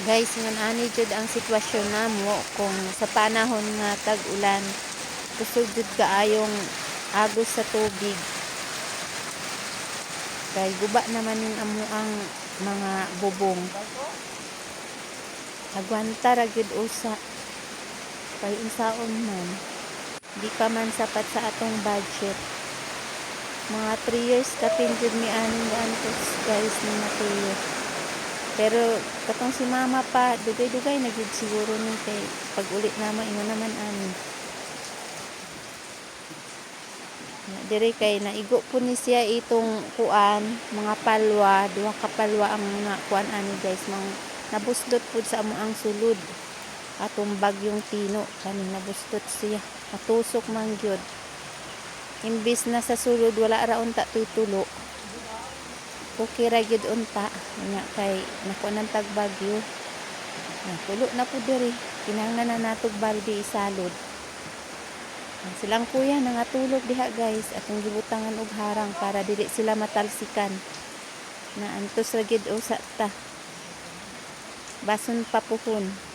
Guys, ngan ani jud ang sitwasyon namo kung sa panahon nga tag-ulan kusog jud kaayong agos sa tubig. Kay guba naman ning amo ang mga bubong. Agwanta ra gyud usa. Kay unsaon man, di pa man sapat sa atong budget. Mga 3 years kapin jud mi aning gantos guys ni Mateo. Pero katong si mama pa, dugay-dugay na gyud siguro ni kay pag ulit naman ino naman ani. Dire kay naigo po ni siya itong kuan, mga palwa, duha ka palwa ang mga kuan ani guys, nabuslot pud sa amo ang sulod. Atong bagyong Tino kani nabuslot siya. Matusok man gyud. Imbis na sa sulod wala ra unta tutulo. Okay ra gyud unta nya kay nakuan tag bagyo. Tulo na pud diri. Kinahanglan na natog balde isalod. Silang kuya nangatulog diha guys atong gibutangan og harang para dili sila matalsikan. Na antos ra gyud usa ta. Bason papuhon.